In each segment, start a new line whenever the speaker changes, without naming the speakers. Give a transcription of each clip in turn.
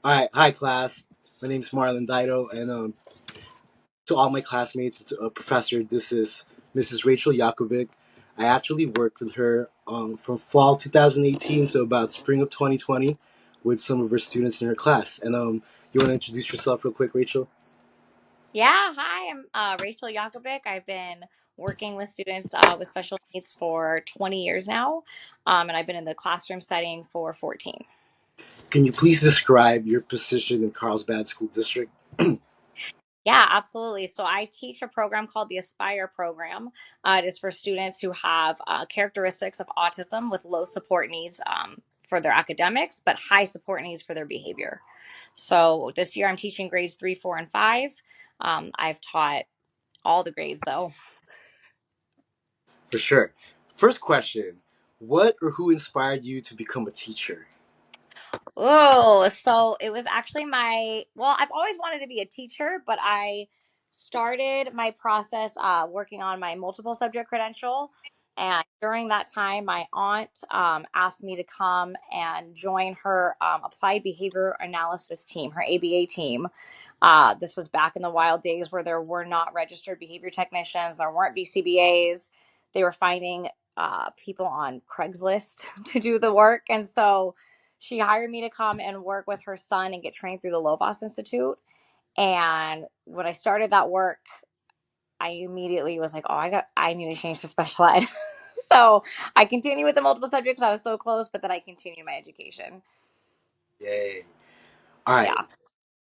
Hi class. My name's Marlon Daito, and to all my classmates, to professor, this is Mrs. Rachel Yakubik. I actually worked with her from fall 2018 to about spring of 2020 with some of her students in her class. And you want to introduce yourself real quick, Rachel?
Yeah, hi, I'm Rachel Yakubik. I've been working with students with special needs for 20 years now, and I've been in the classroom setting for 14.
Can you please describe your position in Carlsbad School District?
Yeah, absolutely. So I teach a program called the Aspire program. It is for students who have characteristics of autism with low support needs for their academics, but high support needs for their behavior. So this year I'm teaching grades 3, 4, and 5. I've taught all the grades though.
For sure. First question: what or who inspired you to become a teacher?
Oh, so it was actually I've always wanted to be a teacher, but I started my process working on my multiple subject credential. And during that time, my aunt asked me to come and join her applied behavior analysis team, her ABA team. This was back in the wild days where there were not registered behavior technicians, there weren't BCBAs. They were finding people on Craigslist to do the work. And so she hired me to come and work with her son and get trained through the Lovas Institute. And when I started that work, I immediately was like, oh, I need to change to special ed. So I continue with the multiple subjects. I was so close, but then I continue my education.
Yay. All right.
Yeah.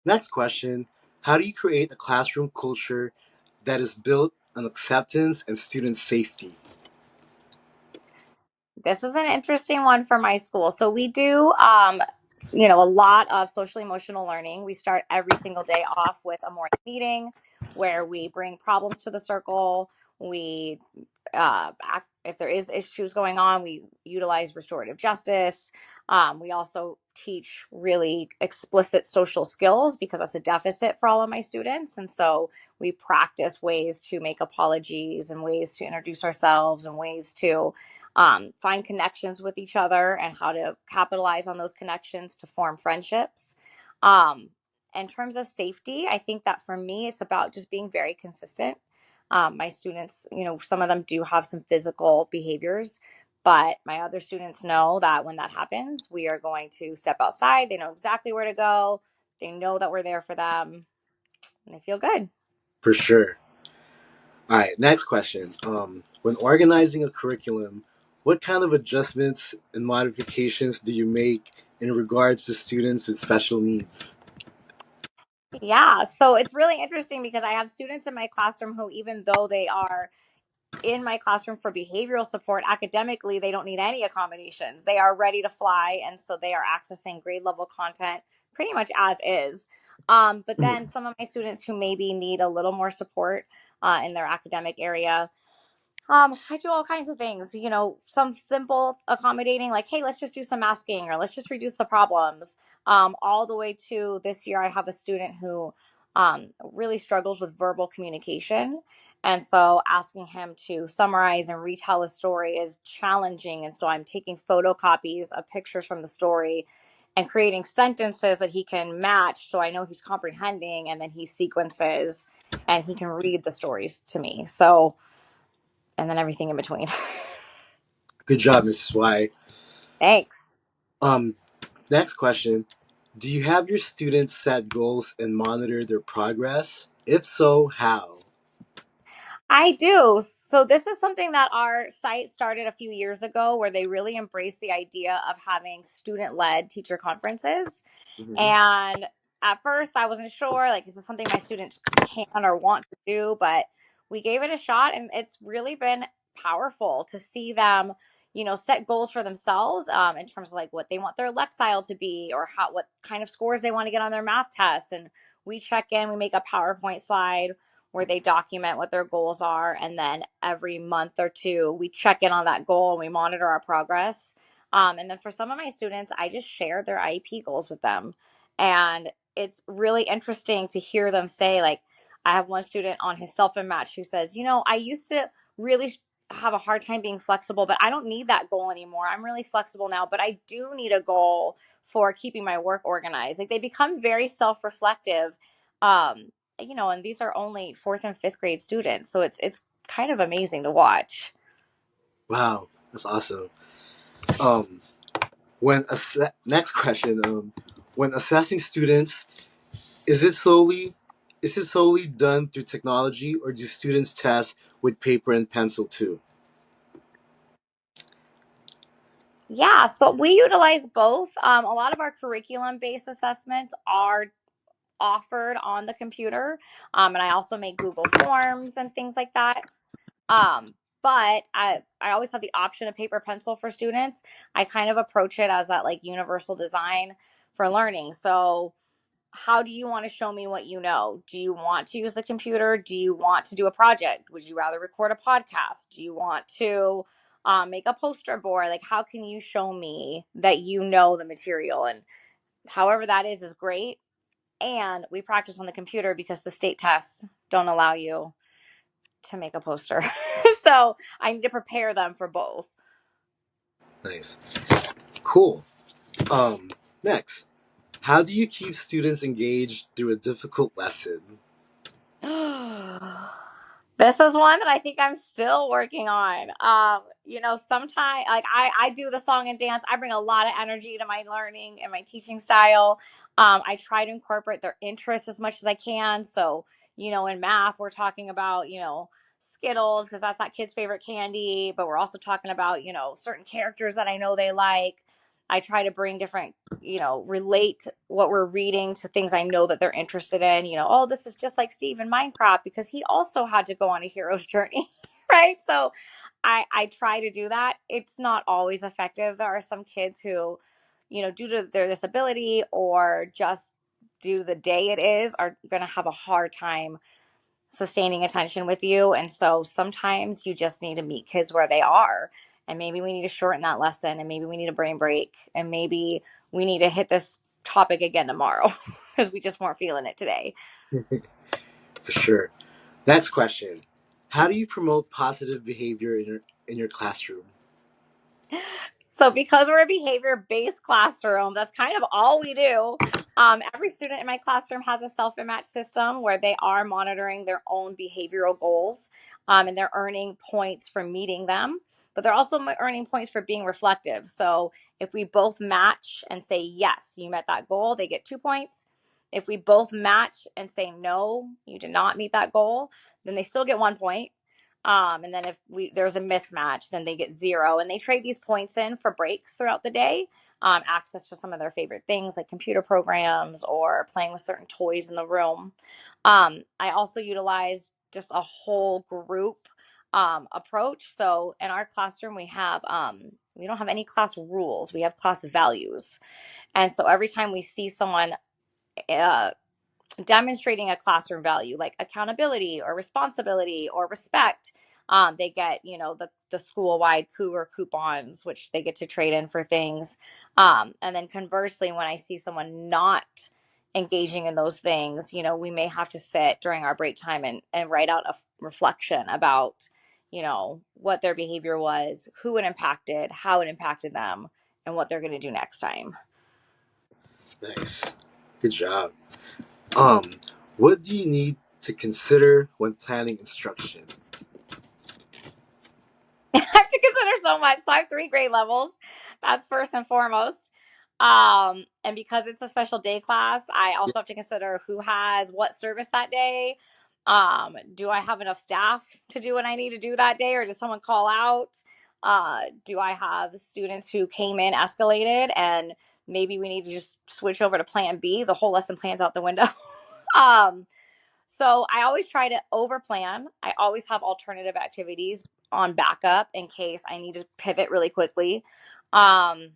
Next question: how do you create a classroom culture that is built on acceptance and student safety?
This is an interesting one for my school. So we do, a lot of social emotional learning. We start every single day off with a morning meeting where we bring problems to the circle. We if there is issues going on, we utilize restorative justice. We also teach really explicit social skills because that's a deficit for all of my students. And so we practice ways to make apologies and ways to introduce ourselves and ways to find connections with each other and how to capitalize on those connections to form friendships. Um, in terms of safety, I think that for me, it's about just being very consistent. My students, some of them do have some physical behaviors, but my other students know that when that happens, we are going to step outside. They know exactly where to go. They know that we're there for them, and they feel good.
For sure. All right, next question. When organizing a curriculum, what kind of adjustments and modifications do you make in regards to students with special needs?
Yeah, so it's really interesting because I have students in my classroom who, even though they are in my classroom for behavioral support, academically, they don't need any accommodations. They are ready to fly. And so they are accessing grade level content pretty much as is. But then some of my students who maybe need a little more support in their academic area, I do all kinds of things, some simple accommodating, like, hey, let's just do some masking or let's just reduce the problems. All the way to this year, I have a student who really struggles with verbal communication. And so asking him to summarize and retell a story is challenging. And so I'm taking photocopies of pictures from the story and creating sentences that he can match. So I know he's comprehending, and then he sequences and he can read the stories to me. So, and then everything in between.
Good job, Mrs. Y.
Thanks.
Um, Next question: do you have your students set goals and monitor their progress? If so, how?
I do. So this is something that our site started a few years ago where they really embraced the idea of having student-led teacher conferences.
Mhm.
And at first I wasn't sure, like, is this something my students can or want to do? But we gave it a shot, and it's really been powerful to see them, set goals for themselves in terms of like what they want their lexile to be, or what kind of scores they want to get on their math tests. And we check in, we make a PowerPoint slide where they document what their goals are. And then every month or two, we check in on that goal and we monitor our progress. And then for some of my students, I just share their IEP goals with them. And it's really interesting to hear them say, like, I have one student on his self and match who says, I used to really have a hard time being flexible, but I don't need that goal anymore. I'm really flexible now, but I do need a goal for keeping my work organized. Like they become very self-reflective. Um, and these are only fourth and fifth grade students, so it's kind of amazing to watch.
Wow, that's awesome. Um, next question. When assessing students, is it solely is it solely done through technology, or do students test with paper and pencil too?
Yeah, so we utilize both. A lot of our curriculum-based assessments are offered on the computer, and I also make Google Forms and things like that. Um, but I always have the option of paper pencil for students. I kind of approach it as that like universal design for learning. So how do you want to show me what you know? Do you want to use the computer? Do you want to do a project? Would you rather record a podcast? Do you want to make a poster board? Like, how can you show me that you know the material? And however that is great. And we practice on the computer because the state tests don't allow you to make a poster. So I need to prepare them for both.
Nice, cool. Next, how do you keep students engaged through a difficult lesson?
This is one that I think I'm still working on. Sometimes like I do the song and dance. I bring a lot of energy to my learning and my teaching style. I try to incorporate their interests as much as I can. So, in math, we're talking about, Skittles because that's that kid's favorite candy, but we're also talking about, certain characters that I know they like. I try to bring different, relate what we're reading to things I know that they're interested in. Oh, this is just like Steve in Minecraft because he also had to go on a hero's journey, right? So I try to do that. It's not always effective. There are some kids who, due to their disability or just due to the day it is, are going to have a hard time sustaining attention with you. And so sometimes you just need to meet kids where they are. And maybe we need to shorten that lesson, and maybe we need a brain break, and maybe we need to hit this topic again tomorrow because we just weren't feeling it today.
For sure. Next question, how do you promote positive behavior in your classroom?
So, because we're a behavior based classroom, that's kind of all we do. Every student in my classroom has a self image system where they are monitoring their own behavioral goals, and they're earning points for meeting them, but they're also earning points for being reflective. So, if we both match and say, yes, you met that goal, they get 2 points. If we both match and say, no, you did not meet that goal, then they still get 1 point. And then if there's a mismatch, then they get 0. And they trade these points in for breaks throughout the day, access to some of their favorite things like computer programs or playing with certain toys in the room. I also utilize just a whole group approach. So in our classroom, we don't have any class rules. We have class values. And so every time we see someone uh, demonstrating a classroom value like accountability or responsibility or respect, they get the school-wide cougar coupons, which they get to trade in for things. And then conversely, when I see someone not engaging in those things, we may have to sit during our break time and write out a reflection about what their behavior was, who it impacted, how it impacted them, and what they're going to do next time.
Nice, good job. um what do you need to consider when planning instruction?
I have to consider so much. So I have 3 grade levels. That's first and foremost. And because it's a special day class, I also have to consider who has what service that day. Do I have enough staff to do what I need to do that day, or does someone call out? Do I have students who came in escalated and maybe we need to just switch over to plan B? The whole lesson plan's out the window. um, so I always try to over plan. I always have alternative activities on backup in case I need to pivot really quickly. Um,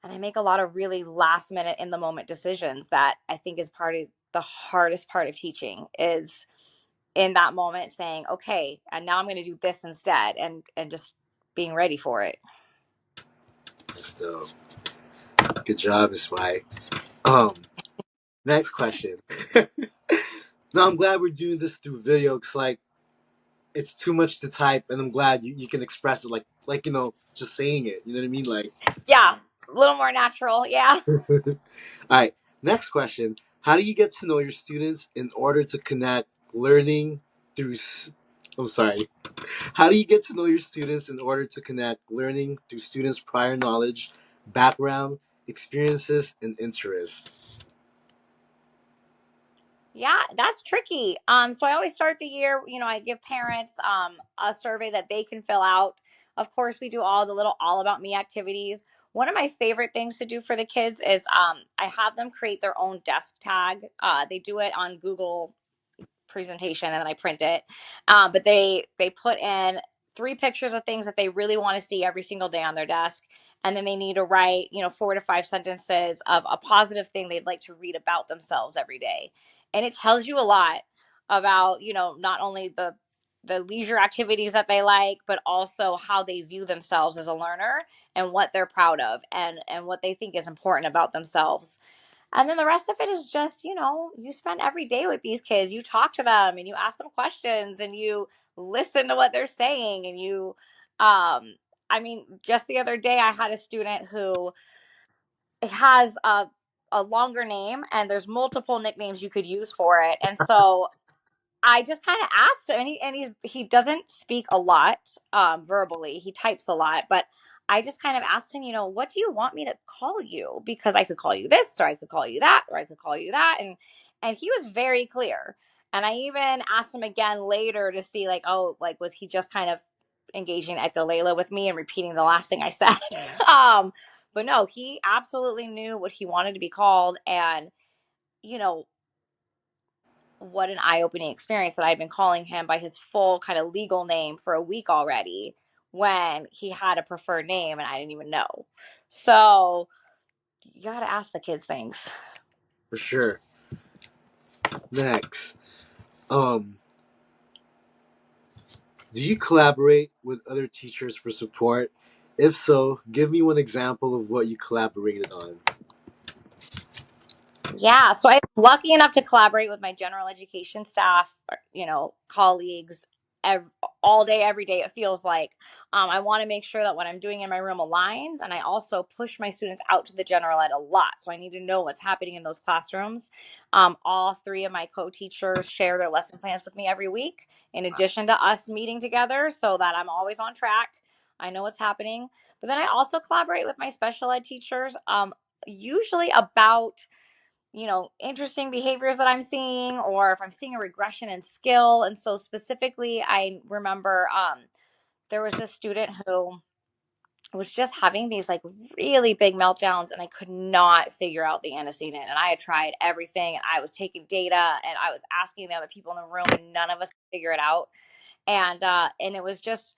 and I make a lot of really last minute in the moment decisions that I think is part of the hardest part of teaching is in that moment saying, okay, and now I'm going to do this instead, and just being ready for it.
So good job, Miss White. um Next question. Now I'm glad we're doing this through video, because like it's too much to type, and I'm glad you can express it like just saying it. You know what I mean? Like,
Yeah, a little more natural. Yeah.
all right. Next question: how do you get to know your students in order to connect learning through? I'm sorry. How do you get to know your students in order to connect learning through students' prior knowledge, background, experiences, and interests?
Yeah, that's tricky. So I always start the year, I give parents a survey that they can fill out. Of course, we do all the little all about me activities. One of my favorite things to do for the kids is I have them create their own desk tag. They do it on Google presentation and then I print it. But they put in three pictures of things that they really want to see every single day on their desk. And then they need to write, 4 to 5 sentences of a positive thing they'd like to read about themselves every day. And it tells you a lot about, not only the leisure activities that they like, but also how they view themselves as a learner and what they're proud of and what they think is important about themselves. And then the rest of it is just, you spend every day with these kids. You talk to them and you ask them questions and you listen to what they're saying. And just the other day, I had a student who has a longer name and there's multiple nicknames you could use for it. And so I just kind of asked him, and he doesn't speak a lot verbally. He types a lot, but I just kind of asked him, what do you want me to call you? Because I could call you this, or I could call you that, or I could call you that, and he was very clear. And I even asked him again later to see, like, oh, like was he just kind of engaging ekalela with me and repeating the last thing I said? But no, he absolutely knew what he wanted to be called, and you know what an eye-opening experience that I've been calling him by his full kind of legal name for a week already when he had a preferred name and I didn't even know. So you got to ask the kids things.
For sure. Next, um, do you collaborate with other teachers for support? If so, give me one example of what you collaborated on.
Yeah, so I'm lucky enough to collaborate with my general education staff, colleagues, ev- all day, every day. It feels like I want to make sure that what I'm doing in my room aligns, and I also push my students out to the general ed a lot. So I need to know what's happening in those classrooms. All three of my co-teachers share their lesson plans with me every week, in addition to us meeting together, so that I'm always on track. I know what's happening, but then I also collaborate with my special ed teachers, usually about interesting behaviors that I'm seeing, or if I'm seeing a regression in skill. And so specifically, I remember there was this student who was just having these like really big meltdowns, and I could not figure out the antecedent. And I had tried everything, and I was taking data, and I was asking the other people in the room, and none of us could figure it out. And it was just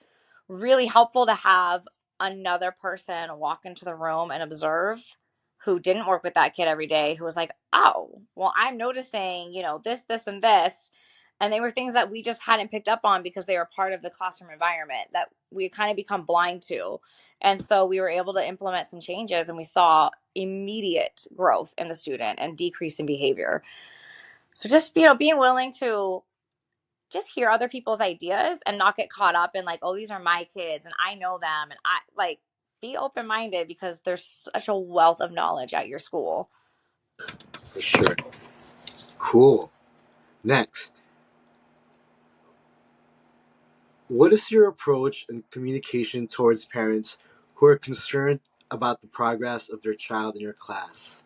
really helpful to have another person walk into the room and observe, who didn't work with that kid every day, who was like, oh, well, I'm noticing, this and this. And they were things that we just hadn't picked up on because they were part of the classroom environment that we had kind of become blind to. And so we were able to implement some changes, and we saw immediate growth in the student and decrease in behavior. So just, being willing to just hear other people's ideas and not get caught up in like, oh, these are my kids and I know them. And I like, be open minded, because there's such a wealth of knowledge at your school.
For sure. Cool. Next, what is your approach and communication towards parents who are concerned about the progress of their child in your class?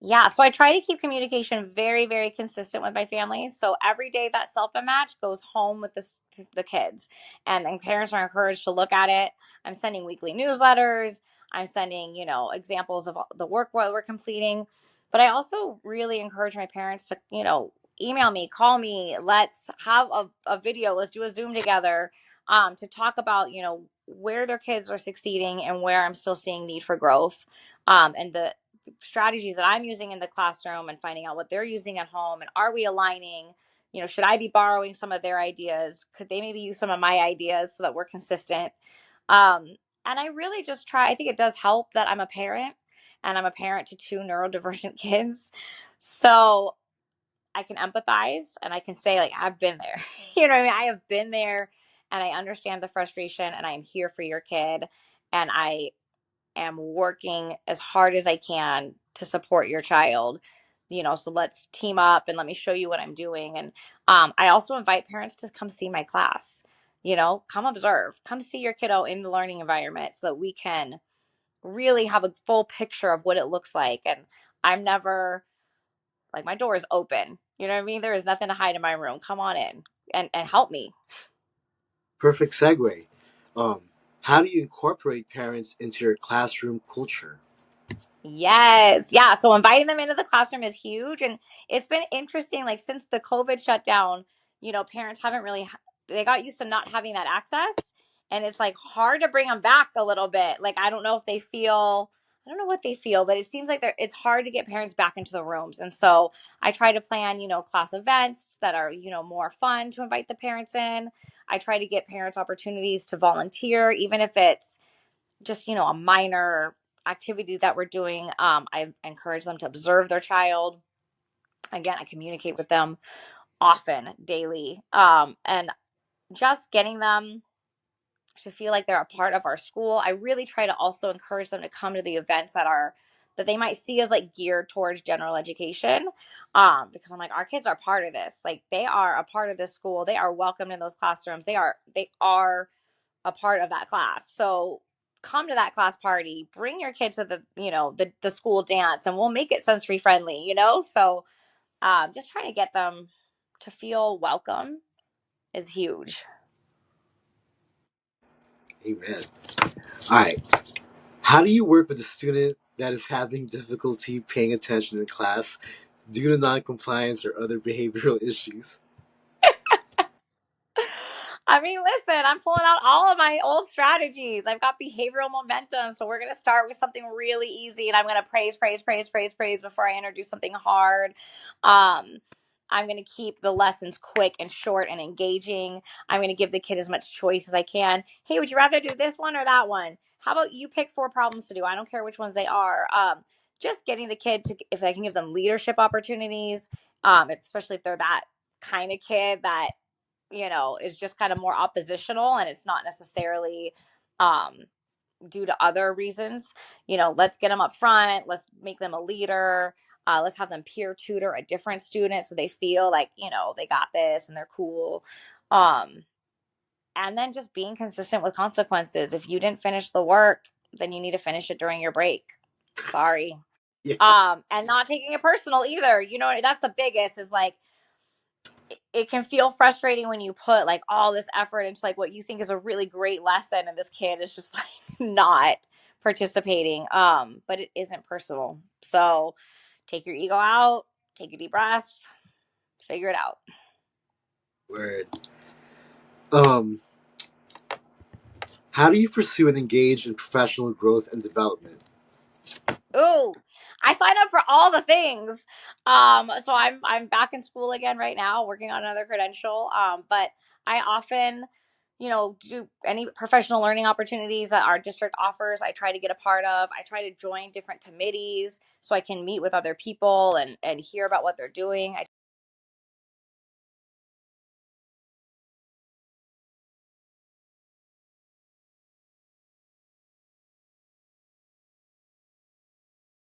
Yeah, so I try to keep communication very, very consistent with my family. So every day that self-match goes home with the kids, and then parents are encouraged to look at it. I'm sending weekly newsletters. I'm sending, examples of the work what we're completing. But I also really encourage my parents to, email me, call me. Let's have a video. Let's do a Zoom together, to talk about, where their kids are succeeding and where I'm still seeing need for growth. And the strategies that I'm using in the classroom, and finding out what they're using at home, and are we aligning? Should I be borrowing some of their ideas? Could they maybe use some of my ideas, so that we're consistent? And I really just try. I think it does help that I'm a parent, and I'm a parent to two neurodivergent kids. So I can empathize and I can say like I've been there. You know what I mean? I have been there and I understand the frustration and I'm here for your kid and I am working as hard as I can to support your child. So let's team up and let me show you what I'm doing. And I also invite parents to come see my class. Come observe, come see your kiddo in the learning environment so that we can really have a full picture of what it looks like. And I'm never like, my door is open. You know what I mean? There is nothing to hide in my room. Come on in and help me.
Perfect segue. Um, how do you incorporate parents into your classroom culture?
Yes. Yeah. So inviting them into the classroom is huge. And it's been interesting, like since the COVID shutdown, parents haven't really, they got used to not having that access. And it's like hard to bring them back a little bit. Like, I don't know if they feel, I don't know what they feel, but it seems like it's hard to get parents back into the rooms. And so I try to plan, class events that are, more fun to invite the parents in. I try to get parents opportunities to volunteer, even if it's just a minor activity that we're doing. I encourage them to observe their child. Again, I communicate with them often, daily, and just getting them to feel like they're a part of our school. I really try to also encourage them to come to the events that they might see as like geared towards general education, because I'm like, our kids are part of this. Like, they are a part of this school. They are welcomed in those classrooms. They are a part of that class. So come to that class party, bring your kid to the school dance, and we'll make it sensory friendly. So just trying to get them to feel welcome is huge.
Amen. All right. How do you work with a student that is having difficulty paying attention in class due to noncompliance or other behavioral issues?
I mean, listen, I'm pulling out all of my old strategies. I've got behavioral momentum. So we're going to start with something really easy and I'm going to praise, praise, praise, praise, praise before I introduce something hard. Um, I'm going to keep the lessons quick and short and engaging. I'm going to give the kid as much choice as I can. Hey, would you rather do this one or that one? How about you pick 4 problems to do? I don't care which ones they are. Just getting the kid to, if I can give them leadership opportunities, especially if they're that kind of kid that is just kind of more oppositional and it's not necessarily um, due to other reasons. Let's get them up front. Let's make them a leader. Let's have them peer tutor a different student so they feel like, they got this and they're cool. Um, and then just being consistent with consequences. If you didn't finish the work, then you need to finish it during your break. Sorry.
Yeah.
And not taking it personal either. That's the biggest is like, it can feel frustrating when you put like all this effort into like what you think is a really great lesson and this kid is just like not participating, but it isn't personal. So take your ego out, take a deep breath, figure it out.
Word. Um, how do you pursue and engage in professional growth and development?
Ooh, I signed up for all the things. So I'm back in school again right now, working on another credential. But I often, do any professional learning opportunities that our district offers. I try to get a part of. I try to join different committees so I can meet with other people and hear about what they're doing. I